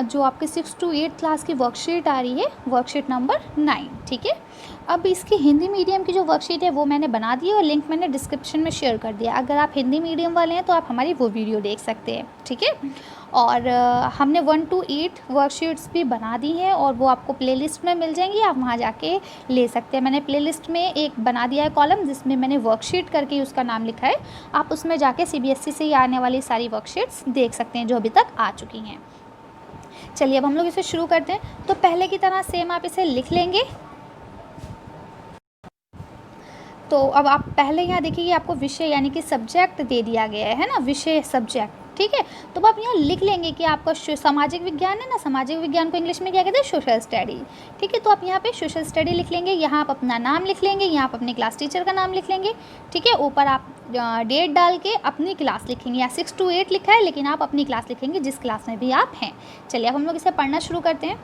जो आपके 6 to 8 class की वर्कशीट आ रही है, वर्कशीट नंबर 9, ठीक है। अब इसकी हिंदी मीडियम की जो वर्कशीट है वो मैंने बना दी है और लिंक मैंने डिस्क्रिप्शन में शेयर कर दिया। अगर आप हिंदी मीडियम वाले हैं तो आप हमारी वो वीडियो देख सकते हैं, ठीक है। और हमने 1 to 8 वर्कशीट्स भी बना दी हैं और वो आपको प्लेलिस्ट में मिल जाएंगी, आप वहाँ जाके ले सकते हैं। मैंने प्लेलिस्ट में एक बना दिया है कॉलम जिसमें मैंने वर्कशीट करके उसका नाम लिखा है। आप उसमें जाके CBSE से ही आने वाली सारी वर्कशीट्स देख सकते हैं जो अभी तक आ चुकी हैं। चलिए अब हम लोग इसे शुरू करते हैं। तो पहले की तरह सेम आप इसे लिख लेंगे। तो अब आप पहले यहाँ देखिए कि आपको विषय यानी कि सब्जेक्ट दे दिया गया है ना, विषय सब्जेक्ट, ठीक है। तो आप यहाँ लिख लेंगे कि आपका सामाजिक विज्ञान है ना, सामाजिक विज्ञान को इंग्लिश में क्या कहते हैं, सोशल स्टडी, ठीक है। तो आप यहाँ पे सोशल स्टडी लिख लेंगे, यहाँ आप अपना नाम लिख लेंगे, यहाँ आप अपने क्लास टीचर का नाम लिख लेंगे, ठीक है। ऊपर आप डेट डाल के अपनी क्लास लिखेंगे। यहाँ 6 to 8 लिखा है लेकिन आप अपनी क्लास लिखेंगे जिस क्लास में भी आप हैं। चलिए अब हम लोग इसे पढ़ना शुरू करते हैं।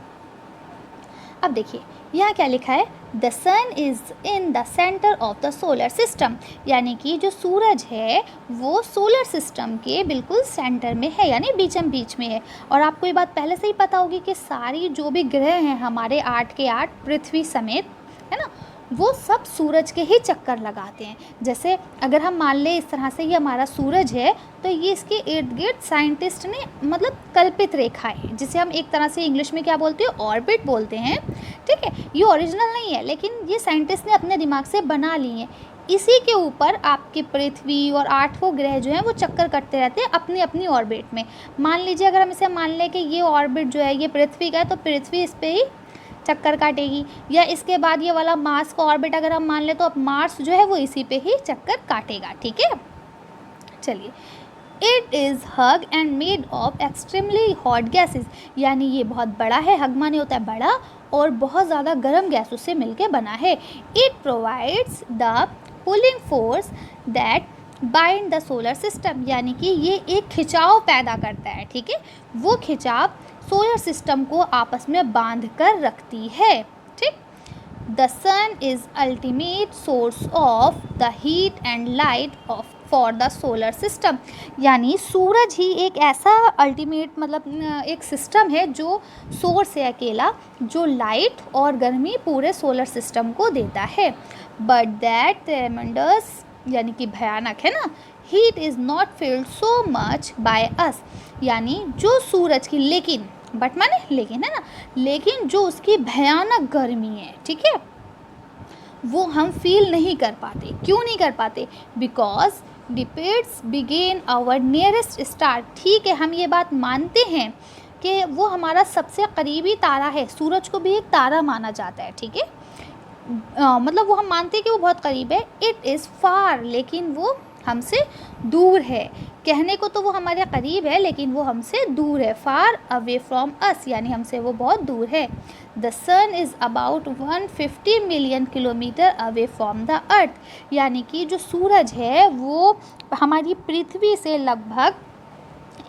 अब देखिए यहाँ क्या लिखा है, the sun is in the centre of the solar system, यानी कि जो सूरज है वो सोलर सिस्टम के बिल्कुल सेंटर में है, यानी बीचम बीच में है। और आपको ये बात पहले से ही पता होगी कि सारी जो भी ग्रह हैं हमारे 8 के 8 पृथ्वी समेत, है ना, वो सब सूरज के ही चक्कर लगाते हैं। जैसे अगर हम मान लें इस तरह से ये हमारा सूरज है तो ये इसके इर्द गिर्द साइंटिस्ट ने मतलब कल्पित रेखा है, जिसे हम एक तरह से इंग्लिश में क्या बोलते हैं, ऑर्बिट बोलते हैं, ठीक है। ये ओरिजिनल नहीं है लेकिन ये साइंटिस्ट ने अपने दिमाग से बना ली है। इसी के ऊपर आपकी पृथ्वी और 8 ग्रह जो हैं वो चक्कर करते रहते हैं अपनी अपनी ऑर्बिट में। मान लीजिए अगर हम इसे मान लें कि ये ऑर्बिट जो है ये पृथ्वी का है तो पृथ्वी इस पर ही चक्कर काटेगी, या इसके बाद ये वाला मार्स का ऑर्बिट अगर हम मान लें तो अब मार्स जो है वो इसी पे ही चक्कर काटेगा, ठीक है। चलिए, it is hug and made of extremely hot gases, यानी ये बहुत बड़ा है, हग माने होता है बड़ा, और बहुत ज़्यादा गर्म गैसों से मिलकर बना है। It provides the pulling force that bind the solar system, यानी कि ये एक खिंचाव पैदा करता है, ठीक है। वो खिंचाव सोलर सिस्टम को आपस में बांध कर रखती है, ठीक। The sun is ultimate source of the heat and light of for the solar system, यानी सूरज ही एक ऐसा अल्टीमेट मतलब एक सिस्टम है जो सोर्स है अकेला, जो लाइट और गर्मी पूरे सोलर सिस्टम को देता है। बट दैट ट्रेमेंडस, यानी कि भयानक है ना, heat is not field so much by us, यानी जो सूरज की, लेकिन बट माने लेकिन है ना, लेकिन जो उसकी भयानक गर्मी है, ठीक है, वो हम फील नहीं कर पाते। क्यों नहीं कर पाते? Because depths begin our nearest star, ठीक है, हम ये बात मानते हैं कि वो हमारा सबसे करीबी तारा है, सूरज को भी एक तारा माना जाता है, ठीक है। मतलब वो हम मानते हैं कि वो बहुत करीब है। इट इज़ फार, लेकिन वो हमसे दूर है। कहने को तो वो हमारे करीब है लेकिन वो हमसे दूर है। फार अवे फ्रॉम अस, यानी हमसे वो बहुत दूर है। The sun is about 150 million kilometre away from the earth, यानी कि जो सूरज है वो हमारी पृथ्वी से लगभग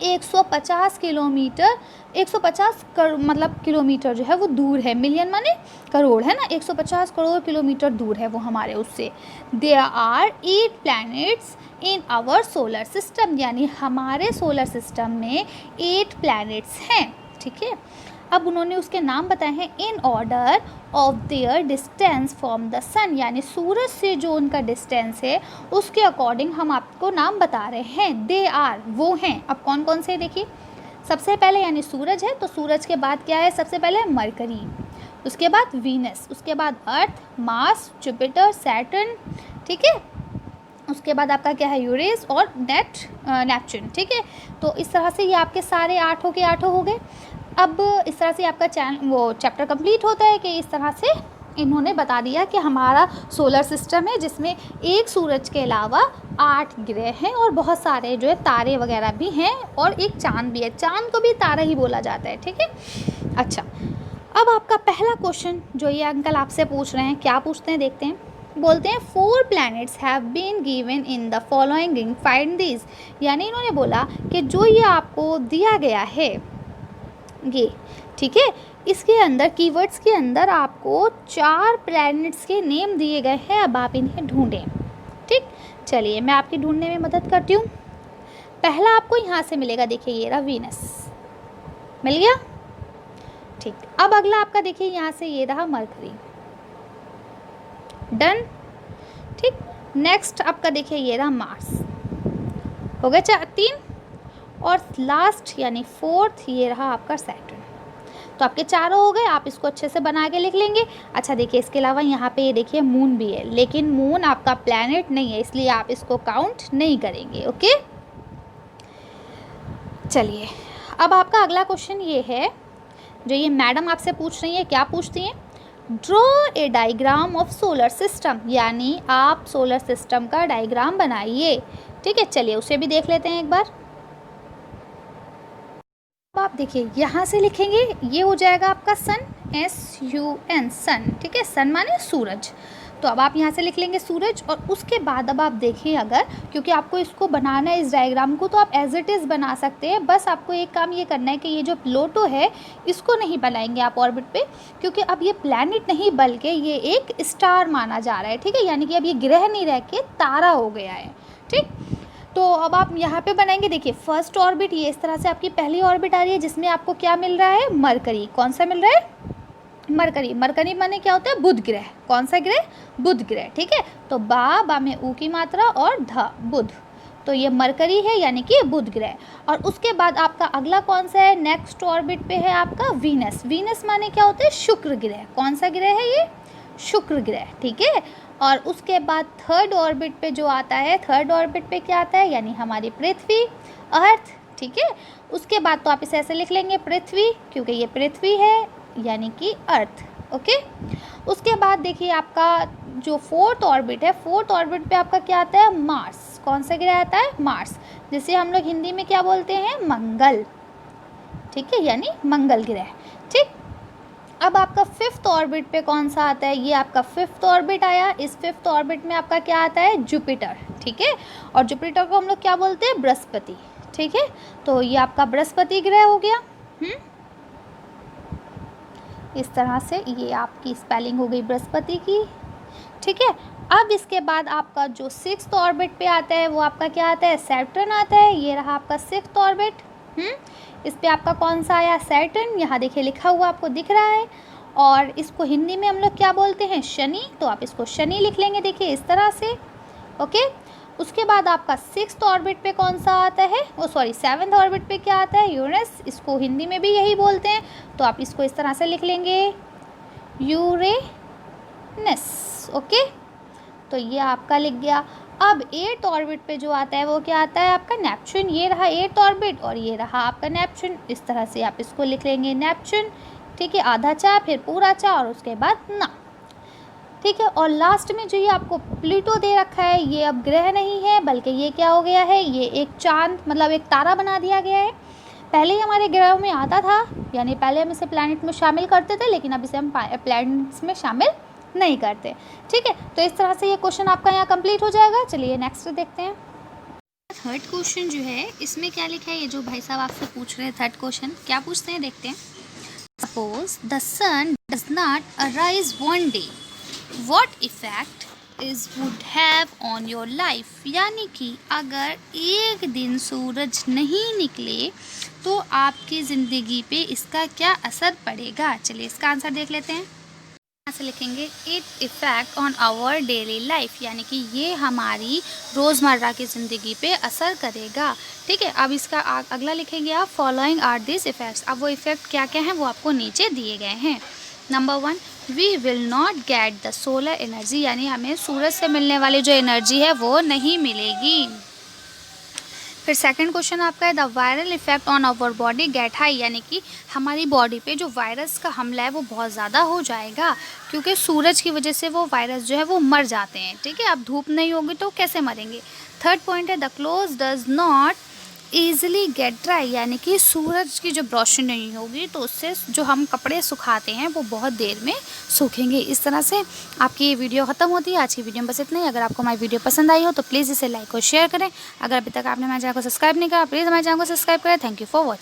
150 किलोमीटर, 150 मतलब किलोमीटर जो है वो दूर है। मिलियन माने करोड़, है ना, 150 करोड़ किलोमीटर दूर है वो हमारे उससे। There are 8 planets in our solar system, यानी हमारे सोलर सिस्टम में 8 प्लैनेट्स हैं, ठीक है। अब उन्होंने उसके नाम बताए हैं in order of their distance from the sun, यानी सूरज से जो उनका डिस्टेंस है उसके अकॉर्डिंग हम आपको नाम बता रहे हैं। दे आर, वो हैं। अब कौन कौन से देखिए, सबसे पहले यानी सूरज है तो सूरज के बाद क्या है, सबसे पहले मरकरी, उसके बाद वीनस, उसके बाद अर्थ, मार्स, जुपिटर, सैटर्न, ठीक है। उसके बाद आपका क्या है, यूरेनस और नेपच्यून, ठीक है। तो इस तरह से ये आपके सारे 8 के 8 हो गए। अब इस तरह से आपका चैप्टर कंप्लीट होता है कि इस तरह से इन्होंने बता दिया कि हमारा सोलर सिस्टम है जिसमें एक सूरज के अलावा 8 ग्रह हैं और बहुत सारे जो है तारे वगैरह भी हैं और एक चांद भी है। चांद को भी तारा ही बोला जाता है, ठीक है। अच्छा, अब आपका पहला क्वेश्चन जो ये अंकल आपसे पूछ रहे हैं, क्या पूछते हैं देखते हैं। बोलते हैं 4 planets have been given in the following ring, find these, यानी इन्होंने बोला कि जो ये आपको दिया गया है ये, ठीक है, इसके अंदर कीवर्ड्स के अंदर आपको 4 प्लैनेट्स के नेम दिए गए हैं। अब आप इन्हें ढूंढें, ठीक। चलिए मैं आपकी ढूंढने में मदद करती हूँ। पहला आपको यहाँ से मिलेगा, देखिए ये रहा वीनस, मिल गया? ठीक। अब अगला आपका देखिए यहाँ से ये रहा मरकरी, डन। ठीक। नेक्स्ट आपका देखिए ये रहा मार्स, हो गए 3। और लास्ट यानी 4th ये रहा आपका सैटर्न। तो आपके चारों हो गए, आप इसको अच्छे से बना के लिख लेंगे। अच्छा देखिए इसके अलावा यहाँ पे ये देखिए मून भी है, लेकिन मून आपका प्लैनेट नहीं है, इसलिए आप इसको काउंट नहीं करेंगे। ओके, चलिए अब आपका अगला क्वेश्चन ये है जो ये मैडम आपसे पूछ रही है। क्या पूछती हैं? Draw a diagram of solar system, यानी आप सोलर सिस्टम का डायग्राम बनाइए। ठीक है, चलिए उसे भी देख लेते हैं एक बार। अब आप देखिए यहाँ से लिखेंगे, ये हो जाएगा आपका सन, SUN, सन। ठीक है, सन माने सूरज। तो अब आप यहाँ से लिख लेंगे सूरज। और उसके बाद अब आप देखिए, अगर क्योंकि आपको इसको बनाना है इस डायग्राम को, तो आप एज इट इज़ बना सकते हैं। बस आपको एक काम ये करना है कि ये जो प्लूटो है इसको नहीं बनाएंगे आप ऑर्बिट पे, क्योंकि अब ये प्लैनेट नहीं बल्कि ये एक स्टार माना जा रहा है। ठीक है, यानी कि अब ये ग्रह नहीं रह के तारा हो गया है। ठीक, तो अब आप यहाँ पे बनाएंगे। देखिए फर्स्ट ऑर्बिट ये इस तरह से आपकी पहली ऑर्बिट आ रही है, जिसमें आपको क्या मिल रहा है? मरकरी। कौन सा मिल रहा है? मरकरी। मरकरी माने क्या होता है? बुध ग्रह। कौन सा ग्रह? बुध ग्रह। ठीक है, तो बा में ऊ की मात्रा और ध, बुध। तो ये मरकरी है, यानी कि बुध ग्रह। और उसके बाद आपका अगला कौन सा है? नेक्स्ट ऑर्बिट पे है आपका वीनस। वीनस माने क्या होता है? शुक्र ग्रह। कौन सा ग्रह है ये? शुक्र ग्रह। ठीक है, और उसके बाद थर्ड ऑर्बिट पे जो आता है, थर्ड ऑर्बिट पे क्या आता है? यानी हमारी पृथ्वी, अर्थ। ठीक है, उसके बाद तो आप इसे ऐसे लिख लेंगे पृथ्वी, क्योंकि ये पृथ्वी है यानी कि अर्थ। ओके, उसके बाद देखिए आपका जो फोर्थ ऑर्बिट है, फोर्थ ऑर्बिट पे आपका क्या आता है? मार्स। कौन सा ग्रह आता है? मार्स, जिसे हम लोग हिंदी में क्या बोलते हैं? मंगल। ठीक है, यानी मंगल ग्रह। ठीक, अब आपका फिफ्थ ऑर्बिट पे कौन सा आता है? ये आपका फिफ्थ ऑर्बिट आया। इस फिफ्थ ऑर्बिट में आपका क्या आता है? जुपिटर। ठीक है, और जुपिटर को हम लोग क्या बोलते हैं? बृहस्पति। ठीक है, तो ये आपका बृहस्पति ग्रह हो गया। इस तरह से ये आपकी स्पेलिंग हो गई बृहस्पति की। ठीक है, अब इसके बाद आपका जो सिक्स्थ ऑर्बिट पे आता है वो आपका क्या आता है? सैटर्न आता है। ये रहा आपका सिक्स्थ ऑर्बिट। इस पे आपका कौन सा आया? सैटर्न। यहाँ देखिए लिखा हुआ आपको दिख रहा है, और इसको हिंदी में हम लोग क्या बोलते हैं? शनि। तो आप इसको शनि लिख लेंगे, देखिए इस तरह से। ओके, उसके बाद आपका सिक्स्थ ऑर्बिट पे कौन सा आता है? सेवन्थ ऑर्बिट पे क्या आता है? यूरेनस। इसको हिंदी में भी यही बोलते हैं, तो आप इसको इस तरह से लिख लेंगे, यूरेनस। ओके, तो ये आपका लिख गया। अब 8th ऑर्बिट पे जो आता है वो क्या आता है? आपका नेपच्यून। ये रहा 8th ऑर्बिट, और ये रहा आपका नेपच्यून। इस तरह से आप इसको लिख लेंगे नेपच्यून। ठीक है, आधा चा, फिर पूरा चा, और उसके बाद ना। ठीक है, और लास्ट में जो ये आपको प्लूटो दे रखा है, ये अब ग्रह नहीं है, बल्कि ये क्या हो गया है? ये एक चांद, मतलब एक तारा बना दिया गया है। पहले ही हमारे ग्रहों में आता था, यानी पहले हम इसे प्लैनेट में शामिल करते थे, लेकिन अब इसे हम प्लैनेट्स में शामिल नहीं करते। ठीक है, तो इस तरह से ये क्वेश्चन आपका यहाँ कंप्लीट हो जाएगा। चलिए नेक्स्ट देखते हैं। थर्ड क्वेश्चन जो है इसमें क्या लिखा है? ये जो भाई साहब आपसे पूछ रहे हैं थर्ड क्वेश्चन, क्या पूछते हैं देखते हैं। Suppose the sun does not arise one day, what effect is would have on your life, यानी कि अगर एक दिन सूरज नहीं निकले तो आपकी ज़िंदगी पे इसका क्या असर पड़ेगा। चलिए इसका आंसर देख लेते हैं। यहाँ से लिखेंगे it effect on our daily life, यानी कि ये हमारी रोज़मर्रा की ज़िंदगी पे असर करेगा। ठीक है, अब इसका अगला लिखेंगे आप, फॉलोइंग आर दिस इफ़ेक्ट्स। अब वो इफ़ेक्ट क्या क्या हैं वो आपको नीचे दिए गए हैं। Number 1, we will not get the solar energy, यानी हमें सूरज से मिलने वाली जो एनर्जी है वो नहीं मिलेगी। फिर सेकंड क्वेश्चन आपका है the viral effect on our body get high, यानी कि हमारी बॉडी पे जो वायरस का हमला है वो बहुत ज़्यादा हो जाएगा, क्योंकि सूरज की वजह से वो वायरस जो है वो मर जाते हैं। ठीक है, अब धूप नहीं होगी तो कैसे मरेंगे। थर्ड पॉइंट है the cloth does not easily get dry, यानी कि सूरज की जब रोशनी नहीं होगी तो उससे जो हम कपड़े सुखाते हैं वो बहुत देर में सूखेंगे। इस तरह से आपकी ये वीडियो ख़त्म होती है। आज की वीडियो में बस इतना ही। अगर आपको हमारी वीडियो पसंद आई हो तो प्लीज़ इसे लाइक और शेयर करें। अगर अभी तक आपने हमारे चैनल को सब्सक्राइब नहीं करा, प्लीज़ हमारे चैनल को सब्सक्राइब करें। Thank you for watching.